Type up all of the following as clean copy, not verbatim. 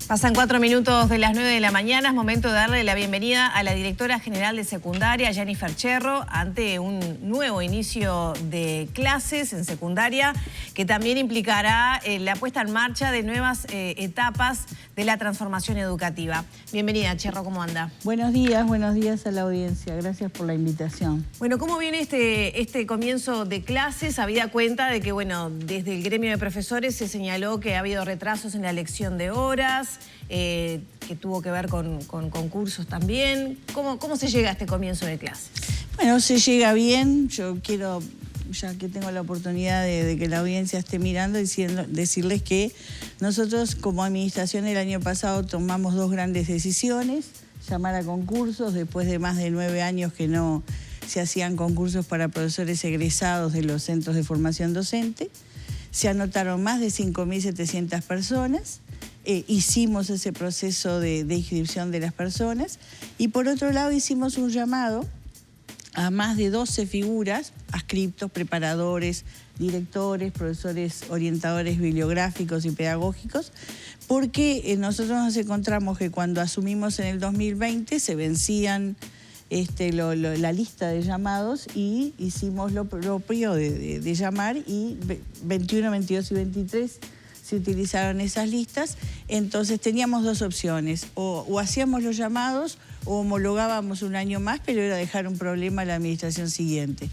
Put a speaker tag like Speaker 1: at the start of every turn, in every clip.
Speaker 1: Pasan 4 minutos de las 9 de la mañana, es momento de darle la bienvenida a la directora general de secundaria, Jennifer Cherro, ante un nuevo inicio de clases en secundaria que también implicará la puesta en marcha de nuevas etapas de la transformación educativa. Bienvenida, Cherro, ¿cómo anda?
Speaker 2: Buenos días a la audiencia, gracias por la invitación.
Speaker 1: Bueno, ¿cómo viene este comienzo de clases? Habida cuenta de que, bueno, desde el gremio de profesores se señaló que ha habido retrasos en la elección de horas, que tuvo que ver con concursos también. ¿Cómo se llega a este comienzo de clases?
Speaker 2: Bueno, se llega bien. Yo quiero, ya que tengo la oportunidad de que la audiencia esté mirando, decirles que nosotros como administración el año pasado tomamos 2 grandes decisiones: llamar a concursos después de más de 9 años que no se hacían concursos para profesores egresados de los centros de formación docente. Se anotaron más de 5.700 personas. Hicimos ese proceso de inscripción de las personas y por otro lado hicimos un llamado a más de 12 figuras, adscriptos, preparadores, directores, profesores orientadores bibliográficos y pedagógicos, porque nosotros nos encontramos que cuando asumimos en el 2020 se vencían la lista de llamados y hicimos lo propio de llamar, y 21, 22 y 23 se utilizaron esas listas. Entonces teníamos 2 opciones: o hacíamos los llamados o homologábamos un año más, pero era dejar un problema a la administración siguiente.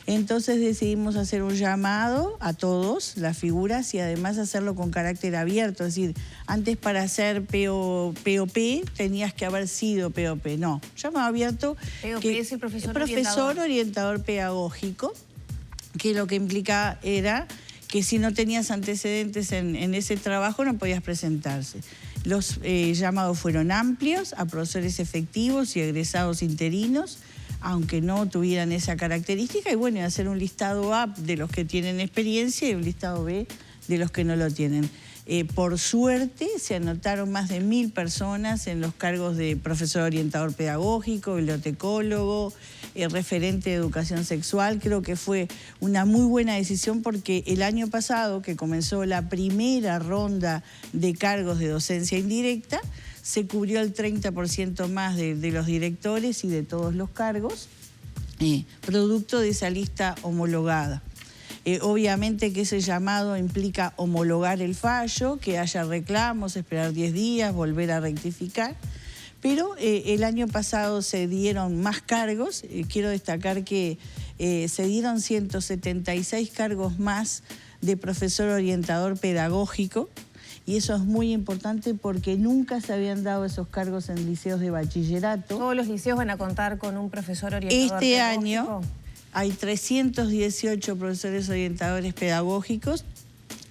Speaker 2: Entonces decidimos hacer un llamado a todos las figuras y además hacerlo con carácter abierto. Es decir, antes para hacer POP tenías que haber sido POP. No, llamado abierto.
Speaker 1: POP es el profesor
Speaker 2: orientador pedagógico, que lo que implica era que si no tenías antecedentes en ese trabajo no podías presentarse. Los llamados fueron amplios a profesores efectivos y egresados interinos, aunque no tuvieran esa característica, y bueno, hacer un listado A de los que tienen experiencia y un listado B de los que no lo tienen. Por suerte se anotaron más de 1.000 personas en los cargos de profesor orientador pedagógico, bibliotecólogo, referente de educación sexual. Creo que fue una muy buena decisión porque el año pasado, que comenzó la primera ronda de cargos de docencia indirecta, se cubrió el 30% más de los directores y de todos los cargos, producto de esa lista homologada. Obviamente que ese llamado implica homologar el fallo, que haya reclamos, esperar 10 días, volver a rectificar. Pero el año pasado se dieron más cargos. Quiero destacar que se dieron 176 cargos más de profesor orientador pedagógico, y eso es muy importante porque nunca se habían dado esos cargos en liceos de bachillerato.
Speaker 1: ¿Todos los liceos van a contar con un profesor orientador pedagógico?
Speaker 2: Este año hay 318 profesores orientadores pedagógicos.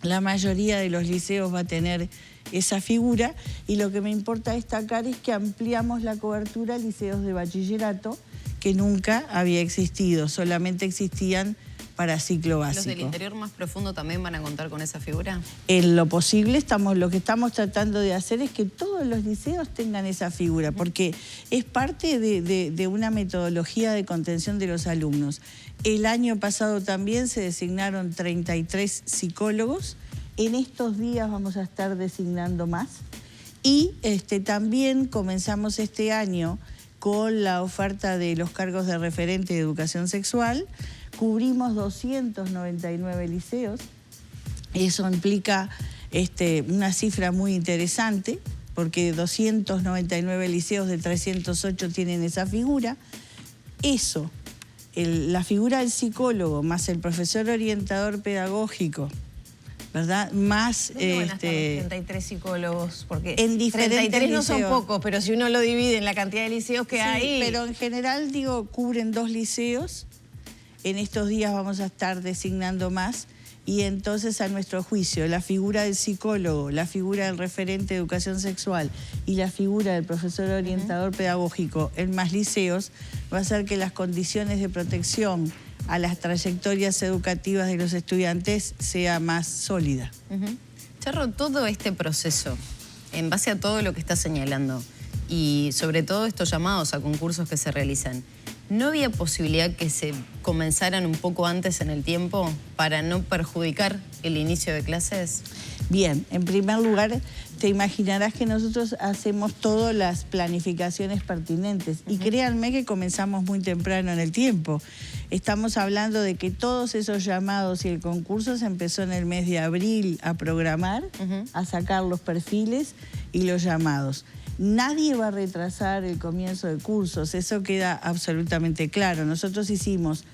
Speaker 2: La mayoría de los liceos va a tener esa figura, y lo que me importa destacar es que ampliamos la cobertura a liceos de bachillerato, que nunca había existido, solamente existían para ciclo básico.
Speaker 3: ¿Los del interior más profundo también van a contar con esa figura?
Speaker 2: En lo posible, lo que estamos tratando de hacer es que todos los liceos tengan esa figura, porque es parte de una metodología de contención de los alumnos. El año pasado también se designaron 33 psicólogos. En estos días vamos a estar designando más. Y también comenzamos este año con la oferta de los cargos de referente de educación sexual. Cubrimos 299 liceos. Eso implica una cifra muy interesante, porque 299 liceos de 308 tienen esa figura. Eso, la figura del psicólogo más el profesor orientador pedagógico, ¿verdad? Más
Speaker 1: ¿Dónde van a estar los 33 psicólogos? Porque
Speaker 2: en diferentes
Speaker 1: 33 no son
Speaker 2: liceos.
Speaker 1: pocos, pero si uno lo divide en la cantidad de liceos que hay...
Speaker 2: Pero en general, cubren 2 liceos. En estos días vamos a estar designando más, y entonces, a nuestro juicio, la figura del psicólogo, la figura del referente de educación sexual y la figura del profesor orientador pedagógico en más liceos va a hacer que las condiciones de protección a las trayectorias educativas de los estudiantes sea más sólida.
Speaker 3: Cherro, todo este proceso, en base a todo lo que está señalando y sobre todo estos llamados a concursos que se realizan, ¿No había posibilidad que se comenzaran un poco antes en el tiempo para no perjudicar el inicio de clases?
Speaker 2: Bien, en primer lugar, te imaginarás que nosotros hacemos todas las planificaciones pertinentes y créanme que comenzamos muy temprano en el tiempo. Estamos hablando de que todos esos llamados y el concurso se empezó en el mes de abril a programar, a sacar los perfiles y los llamados. Nadie va a retrasar el comienzo de cursos, eso queda absolutamente claro. Nosotros hicimos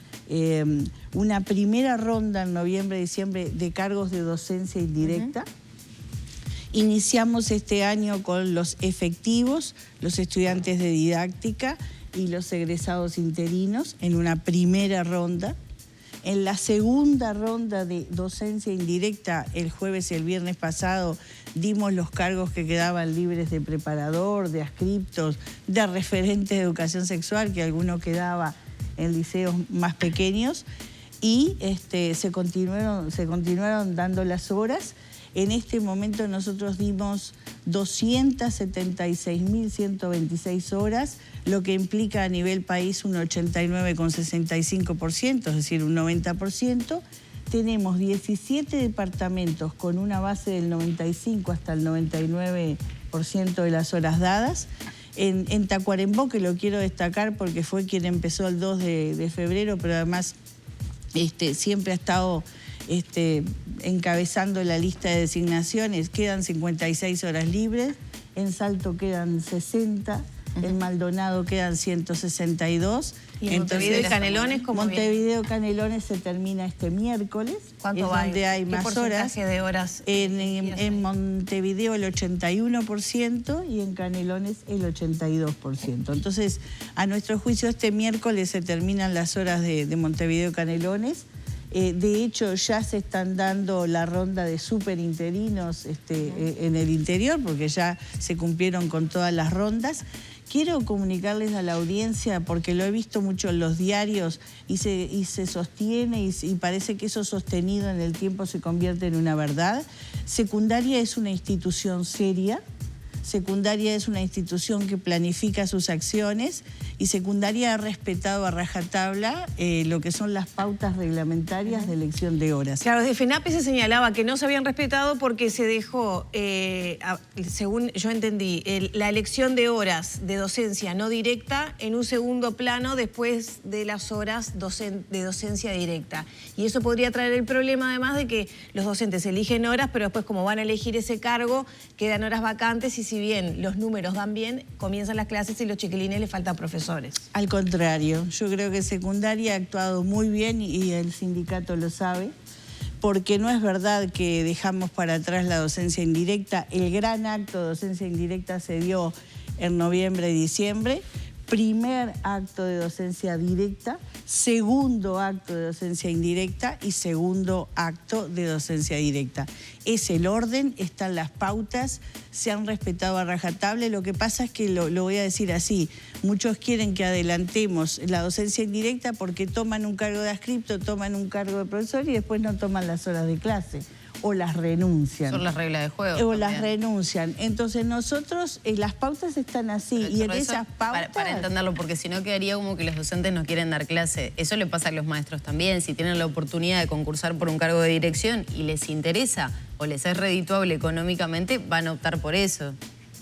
Speaker 2: una primera ronda en noviembre, diciembre de cargos de docencia indirecta. Iniciamos este año con los efectivos, los estudiantes de didáctica y los egresados interinos en una primera ronda. En la segunda ronda de docencia indirecta, el jueves y el viernes pasado, dimos los cargos que quedaban libres de preparador, de adscriptos, de referentes de educación sexual, que alguno quedaba en liceos más pequeños, y se continuaron dando las horas. En este momento nosotros dimos 276.126 horas, lo que implica a nivel país un 89,65%, es decir, un 90%. Tenemos 17 departamentos con una base del 95 hasta el 99% de las horas dadas. En Tacuarembó, que lo quiero destacar porque fue quien empezó el 2 de febrero, pero además siempre ha estado encabezando la lista de designaciones, quedan 56 horas libres, en Salto quedan 60, en Maldonado quedan 162.
Speaker 1: ¿Y en Montevideo y Canelones cómo
Speaker 2: Montevideo y Canelones se termina este miércoles.
Speaker 1: ¿Cuánto va?
Speaker 2: Donde hay más horas.
Speaker 1: ¿Qué porcentaje de horas?
Speaker 2: En Montevideo el 81% y en Canelones el 82%. Entonces, a nuestro juicio, este miércoles se terminan las horas de Montevideo y Canelones. De hecho, ya se están dando la ronda de superinterinos en el interior, porque ya se cumplieron con todas las rondas. Quiero comunicarles a la audiencia, porque lo he visto mucho en los diarios y se sostiene y parece que eso sostenido en el tiempo se convierte en una verdad. Secundaria es una institución seria. Secundaria es una institución que planifica sus acciones y Secundaria ha respetado a rajatabla lo que son las pautas reglamentarias de elección de horas.
Speaker 1: Claro, desde FENAPE se señalaba que no se habían respetado porque se dejó, según yo entendí, la elección de horas de docencia no directa en un segundo plano después de las horas de docencia directa. Y eso podría traer el problema además de que los docentes eligen horas, pero después como van a elegir ese cargo, quedan horas vacantes y si bien los números van bien, comienzan las clases y los chiquilines les faltan profesores.
Speaker 2: Al contrario, yo creo que Secundaria ha actuado muy bien y el sindicato lo sabe, porque no es verdad que dejamos para atrás la docencia indirecta. El gran acto de docencia indirecta se dio en noviembre y diciembre. Primer acto de docencia directa, segundo acto de docencia indirecta y segundo acto de docencia directa. Es el orden, están las pautas, se han respetado a rajatabla. Lo que pasa es que lo voy a decir así, muchos quieren que adelantemos la docencia indirecta porque toman un cargo de adscripto, toman un cargo de profesor y después no toman las horas de clase. O las renuncian.
Speaker 3: Son las reglas de juego.
Speaker 2: O también las renuncian. Entonces nosotros, las pautas están así.
Speaker 3: Pero
Speaker 2: y en esas pautas...
Speaker 3: Para entenderlo, porque si no quedaría como que los docentes no quieren dar clase. Eso le pasa a los maestros también. Si tienen la oportunidad de concursar por un cargo de dirección y les interesa o les es redituable económicamente, van a optar por eso,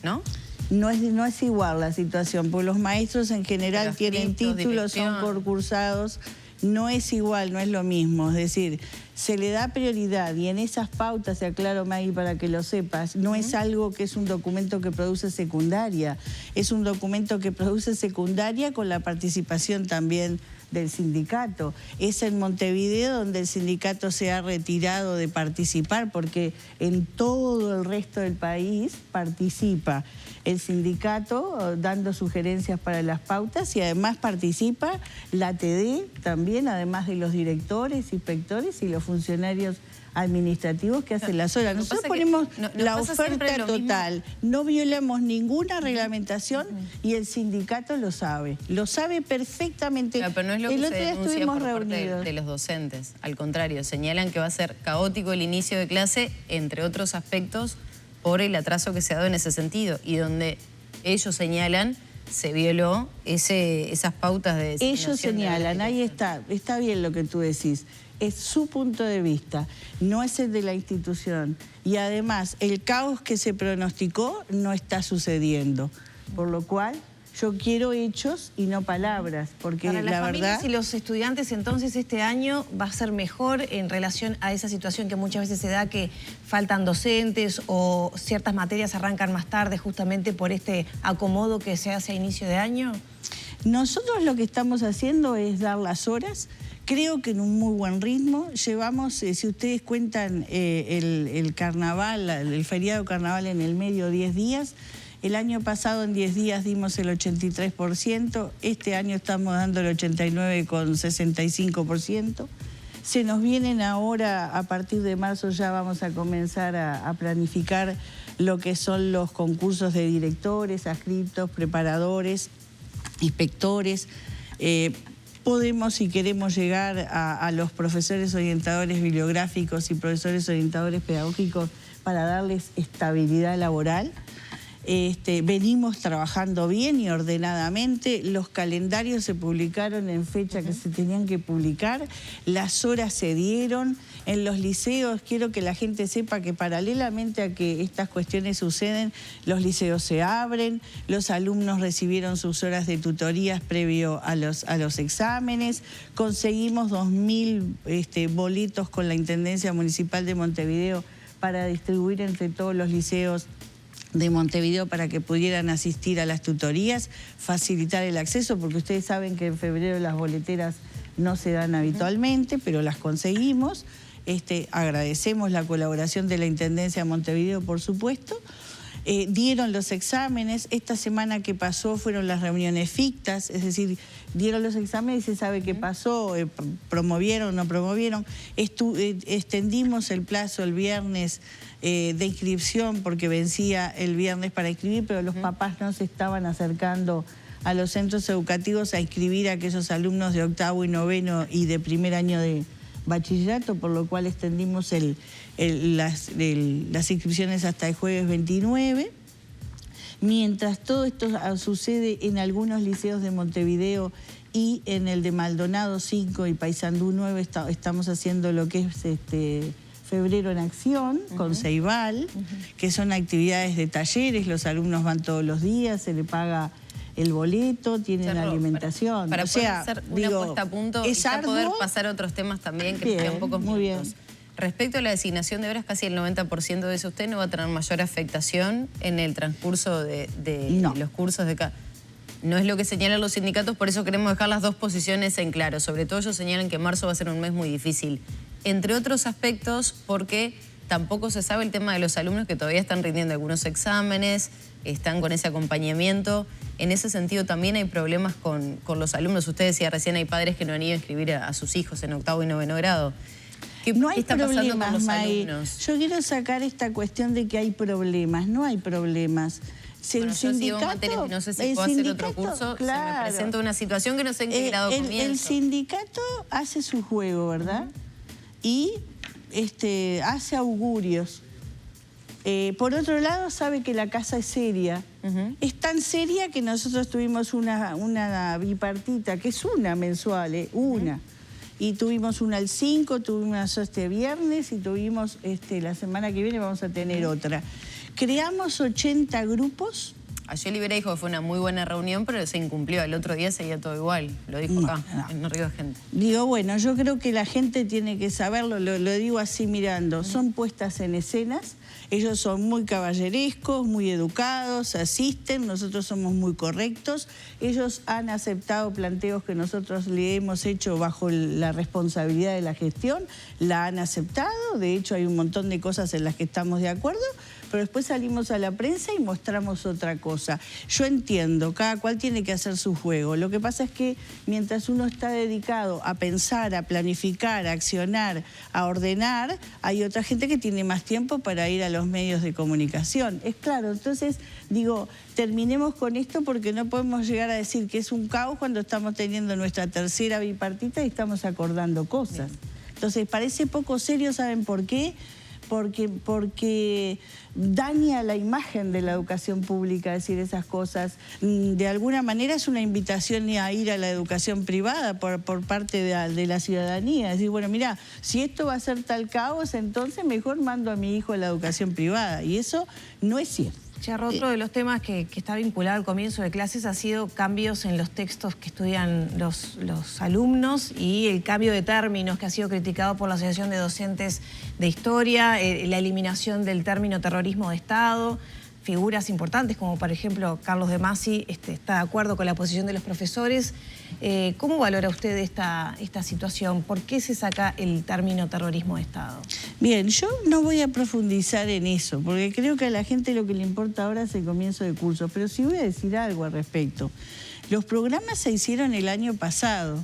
Speaker 3: ¿no?
Speaker 2: No es igual la situación, porque los maestros en general tienen títulos, son concursados. No es igual, no es lo mismo. Es decir, se le da prioridad y en esas pautas, te aclaro, Maggie, para que lo sepas, no es algo que es un documento que produce Secundaria. Es un documento que produce Secundaria con la participación también del sindicato. Es en Montevideo donde el sindicato se ha retirado de participar porque en todo el resto del país participa el sindicato dando sugerencias para las pautas y además participa la TD también, además de los directores, inspectores y los funcionarios administrativos que hacen las horas. Nosotros ponemos la oferta total, no violamos ninguna reglamentación y el sindicato lo sabe perfectamente.
Speaker 3: No, pero no es lo que se denuncia por parte de los docentes, al contrario, señalan que va a ser caótico el inicio de clase, entre otros aspectos, por el atraso que se ha dado en ese sentido y donde ellos señalan se violó esas pautas de designación.
Speaker 2: Ellos señalan, ahí está bien lo que tú decís. Es su punto de vista, no es el de la institución. Y además, el caos que se pronosticó no está sucediendo. Por lo cual, yo quiero hechos y no palabras, porque
Speaker 1: para
Speaker 2: la verdad...
Speaker 1: y los estudiantes, entonces, este año va a ser mejor en relación a esa situación que muchas veces se da, que faltan docentes o ciertas materias arrancan más tarde justamente por este acomodo que se hace a inicio de año.
Speaker 2: Nosotros lo que estamos haciendo es dar las horas, creo que en un muy buen ritmo. Llevamos, si ustedes cuentan el carnaval, el feriado carnaval en el medio, 10 días. El año pasado en 10 días dimos el 83%, este año estamos dando el 89,65%. Se nos vienen ahora, a partir de marzo ya vamos a comenzar a planificar lo que son los concursos de directores, adscriptos, preparadores, inspectores. Podemos, si queremos, llegar a los profesores orientadores bibliográficos y profesores orientadores pedagógicos para darles estabilidad laboral. Venimos trabajando bien y ordenadamente, los calendarios se publicaron en fecha que se tenían que publicar, las horas se dieron. En los liceos, quiero que la gente sepa que paralelamente a que estas cuestiones suceden, los liceos se abren, los alumnos recibieron sus horas de tutorías previo a los exámenes, conseguimos 2.000 boletos con la Intendencia Municipal de Montevideo para distribuir entre todos los liceos de Montevideo para que pudieran asistir a las tutorías, facilitar el acceso, porque ustedes saben que en febrero las boleteras no se dan habitualmente, pero las conseguimos. Agradecemos la colaboración de la Intendencia de Montevideo, por supuesto. Dieron los exámenes, esta semana que pasó fueron las reuniones fictas, es decir, dieron los exámenes y se sabe qué pasó, promovieron o no promovieron. Extendimos el plazo el viernes de inscripción porque vencía el viernes para inscribir, pero los papás no se estaban acercando a los centros educativos a inscribir a aquellos alumnos de octavo y noveno y de primer año de bachillerato, por lo cual extendimos las inscripciones hasta el jueves 29. Mientras todo esto sucede en algunos liceos de Montevideo y en el de Maldonado 5 y Paysandú 9 estamos haciendo lo que es Febrero en Acción con Ceibal, que son actividades de talleres, los alumnos van todos los días, se le paga el boleto, tienen alimentación.
Speaker 3: Para poder hacer una puesta a punto y ya poder pasar a otros temas también que quedan pocos minutos. Respecto a la designación de horas, casi el 90% de eso, ¿usted no va a tener mayor afectación en el transcurso de los cursos de acá? No es lo que señalan los sindicatos, por eso queremos dejar las dos posiciones en claro. Sobre todo ellos señalan que marzo va a ser un mes muy difícil. Entre otros aspectos, porque tampoco se sabe el tema de los alumnos que todavía están rindiendo algunos exámenes, están con ese acompañamiento. En ese sentido también hay problemas con los alumnos. Usted decía recién, hay padres que no han ido a inscribir a sus hijos en octavo y noveno grado. ¿Qué está pasando con los alumnos?
Speaker 2: Yo quiero sacar esta cuestión de que hay problemas. No hay problemas.
Speaker 3: Bueno, yo sigo materias, no sé si puedo hacer otro curso. Claro, se me presenta una situación que no sé en qué grado comienzo.
Speaker 2: El sindicato hace su juego, ¿verdad? Y hace augurios. Por otro lado, sabe que la casa es seria. Es tan seria que nosotros tuvimos una bipartita, que es una mensual, una. Y tuvimos una el 5, tuvimos este viernes y tuvimos la semana que viene vamos a tener otra. Creamos 80 grupos.
Speaker 3: Ayer Libera dijo que fue una muy buena reunión, pero se incumplió. El otro día seguía todo igual. Lo dijo acá, en Río de Gente.
Speaker 2: Digo, bueno, yo creo que la gente tiene que saberlo, lo digo así mirando. Son puestas en escenas. Ellos son muy caballerescos, muy educados, asisten, nosotros somos muy correctos. Ellos han aceptado planteos que nosotros le hemos hecho bajo la responsabilidad de la gestión, la han aceptado, de hecho hay un montón de cosas en las que estamos de acuerdo, pero después salimos a la prensa y mostramos otra cosa. Yo entiendo, cada cual tiene que hacer su juego. Lo que pasa es que mientras uno está dedicado a pensar, a planificar, a accionar, a ordenar, hay otra gente que tiene más tiempo para ir a los medios de comunicación. Es claro, entonces digo, terminemos con esto porque no podemos llegar a decir que es un caos cuando estamos teniendo nuestra tercera bipartita y estamos acordando cosas. Entonces parece poco serio, ¿saben por qué? porque daña la imagen de la educación pública decir esas cosas. De alguna manera es una invitación a ir a la educación privada por parte de la ciudadanía. Decir, bueno, mira, si esto va a ser tal caos, entonces mejor mando a mi hijo a la educación privada. Y eso no es cierto.
Speaker 1: Charro, otro de los temas que está vinculado al comienzo de clases ha sido cambios en los textos que estudian los alumnos y el cambio de términos que ha sido criticado por la Asociación de Docentes de Historia, la eliminación del término terrorismo de Estado. Figuras importantes como por ejemplo Carlos de Masi está de acuerdo con la posición de los profesores. ¿Cómo valora usted esta situación? ¿Por qué se saca el término terrorismo de Estado?
Speaker 2: Bien, yo no voy a profundizar en eso, porque creo que a la gente lo que le importa ahora es el comienzo de curso, pero sí voy a decir algo al respecto. Los programas se hicieron el año pasado,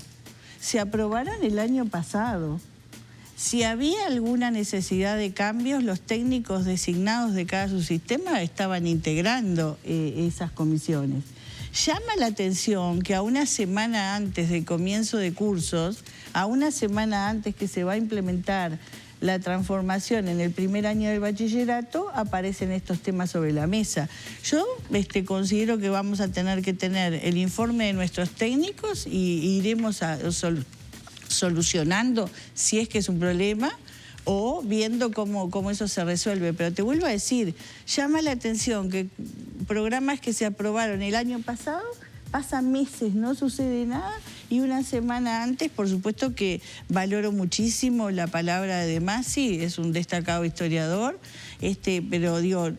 Speaker 2: se aprobaron el año pasado. Si había alguna necesidad de cambios, los técnicos designados de cada subsistema estaban integrando esas comisiones. Llama la atención que a una semana antes del comienzo de cursos, a una semana antes que se va a implementar la transformación en el primer año del bachillerato, aparecen estos temas sobre la mesa. Yo considero que vamos a tener que tener el informe de nuestros técnicos y iremos solucionando si es que es un problema o viendo cómo eso se resuelve. Pero te vuelvo a decir, llama la atención que programas que se aprobaron el año pasado, pasan meses, no sucede nada, y una semana antes, por supuesto que valoro muchísimo la palabra de Masi, es un destacado historiador, pero digo,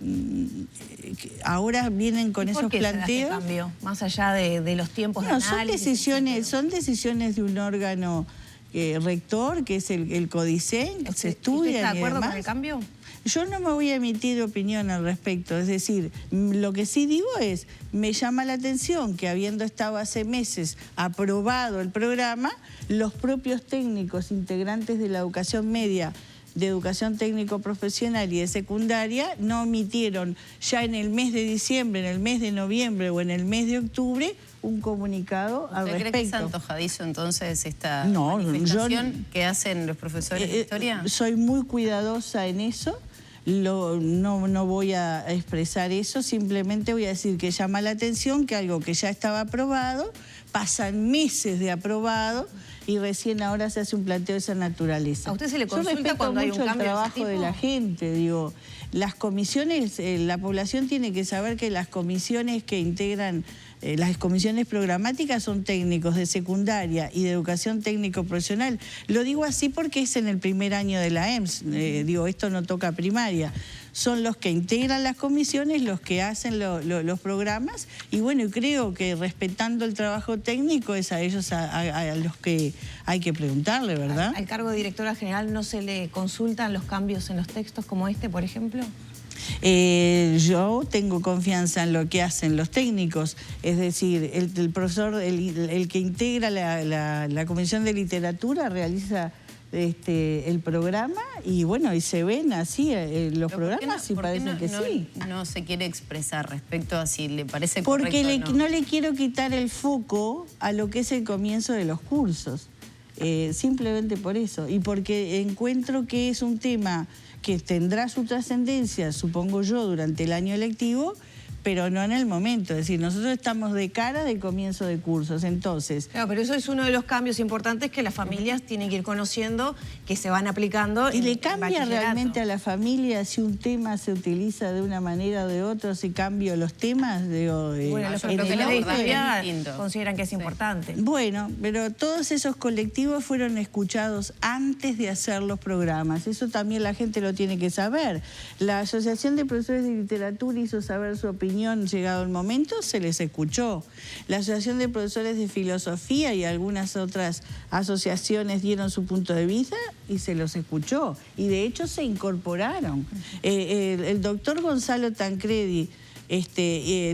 Speaker 2: ahora vienen con esos planteos.
Speaker 1: ¿Por qué se hace cambio? Más allá de los tiempos de análisis.
Speaker 2: Son decisiones de un órgano rector, que es el CODICEN, que se estudia.
Speaker 1: ¿Usted está de acuerdo con el cambio?
Speaker 2: Yo no me voy a emitir opinión al respecto, es decir, lo que sí digo es, me llama la atención que habiendo estado hace meses aprobado el programa, los propios técnicos integrantes de la educación media, de educación técnico profesional y de secundaria, no emitieron ya en el mes de diciembre, en el mes de noviembre o en el mes de octubre un comunicado al respecto.
Speaker 3: ¿Usted cree que es antojadizo entonces esta manifestación que hacen los profesores de historia?
Speaker 2: Soy muy cuidadosa en eso. No voy a expresar eso, simplemente voy a decir que llama la atención que algo que ya estaba aprobado, pasan meses de aprobado y recién ahora se hace un planteo de esa naturaleza.
Speaker 1: ¿A usted se le consulta cuando hay un cambio
Speaker 2: el trabajo de la gente? Digo, las comisiones, la población tiene que saber que las comisiones que integran las comisiones programáticas son técnicos de secundaria y de educación técnico profesional. Lo digo así porque es en el primer año de la EMS, digo, esto no toca primaria. Son los que integran las comisiones, los que hacen los programas y bueno, creo que respetando el trabajo técnico es a ellos a los que hay que preguntarle, ¿verdad?
Speaker 1: ¿Al cargo de directora general no se le consultan los cambios en los textos como este, por ejemplo?
Speaker 2: Yo tengo confianza en lo que hacen los técnicos, es decir, el profesor, el que integra la Comisión de Literatura realiza el programa y bueno, y se ven así los programas y parece que sí.
Speaker 3: No se quiere expresar respecto a si le parece
Speaker 2: correcto o no.
Speaker 3: Porque
Speaker 2: no le quiero quitar el foco a lo que es el comienzo de los cursos, simplemente por eso, y porque encuentro que es un tema que tendrá su trascendencia, supongo yo, durante el año lectivo, pero no en el momento. Es decir, nosotros estamos de cara del comienzo de cursos, entonces...
Speaker 1: Claro, pero eso es uno de los cambios importantes que las familias tienen que ir conociendo, que se van aplicando.
Speaker 2: ¿Y le cambia realmente a la familia si un tema se utiliza de una manera o de otra, si cambio los temas?
Speaker 1: Bueno, los profesores de historia consideran que es importante.
Speaker 2: Bueno, pero todos esos colectivos fueron escuchados antes de hacer los programas. Eso también la gente lo tiene que saber. La Asociación de Profesores de Literatura hizo saber su opinión, llegado el momento, se les escuchó. La Asociación de Profesores de Filosofía y algunas otras asociaciones dieron su punto de vista y se los escuchó. Y de hecho se incorporaron. El doctor Gonzalo Tancredi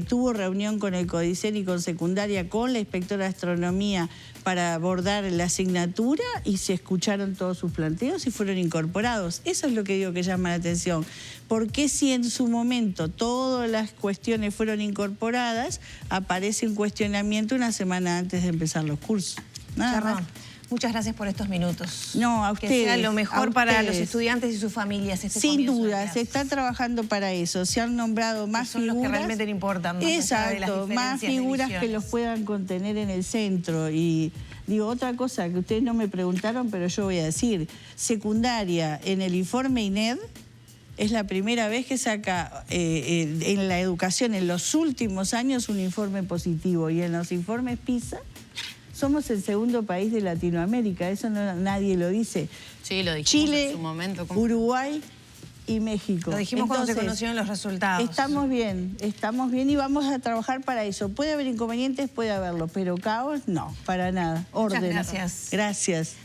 Speaker 2: tuvo reunión con el CODICEN y con secundaria, con la inspectora de astronomía para abordar la asignatura y se escucharon todos sus planteos y fueron incorporados. Eso es lo que digo que llama la atención. ¿Por qué si en su momento todas las cuestiones fueron incorporadas, aparece un cuestionamiento una semana antes de empezar los cursos? Nada más.
Speaker 1: Muchas gracias por estos minutos.
Speaker 2: No, a ustedes.
Speaker 1: Que sea lo mejor para los
Speaker 2: ustedes.
Speaker 1: estudiantes y sus familias.
Speaker 2: Sin duda, se está trabajando para eso. Se han nombrado más
Speaker 1: son
Speaker 2: figuras.
Speaker 1: Los que realmente le importan.
Speaker 2: Exacto, más figuras que los puedan contener en el centro. Y digo, otra cosa que ustedes no me preguntaron, pero yo voy a decir. Secundaria, en el informe INED, es la primera vez que saca en la educación en los últimos años un informe positivo. Y en los informes PISA somos el segundo país de Latinoamérica. Eso nadie lo dice.
Speaker 3: Sí, lo dijimos
Speaker 2: Chile,
Speaker 3: en su momento.
Speaker 2: Uruguay y México.
Speaker 1: Lo dijimos cuando se conocieron los resultados.
Speaker 2: Estamos bien y vamos a trabajar para eso. Puede haber inconvenientes, puede haberlo, pero caos no, para nada. Orden.
Speaker 1: Muchas gracias.
Speaker 2: Gracias.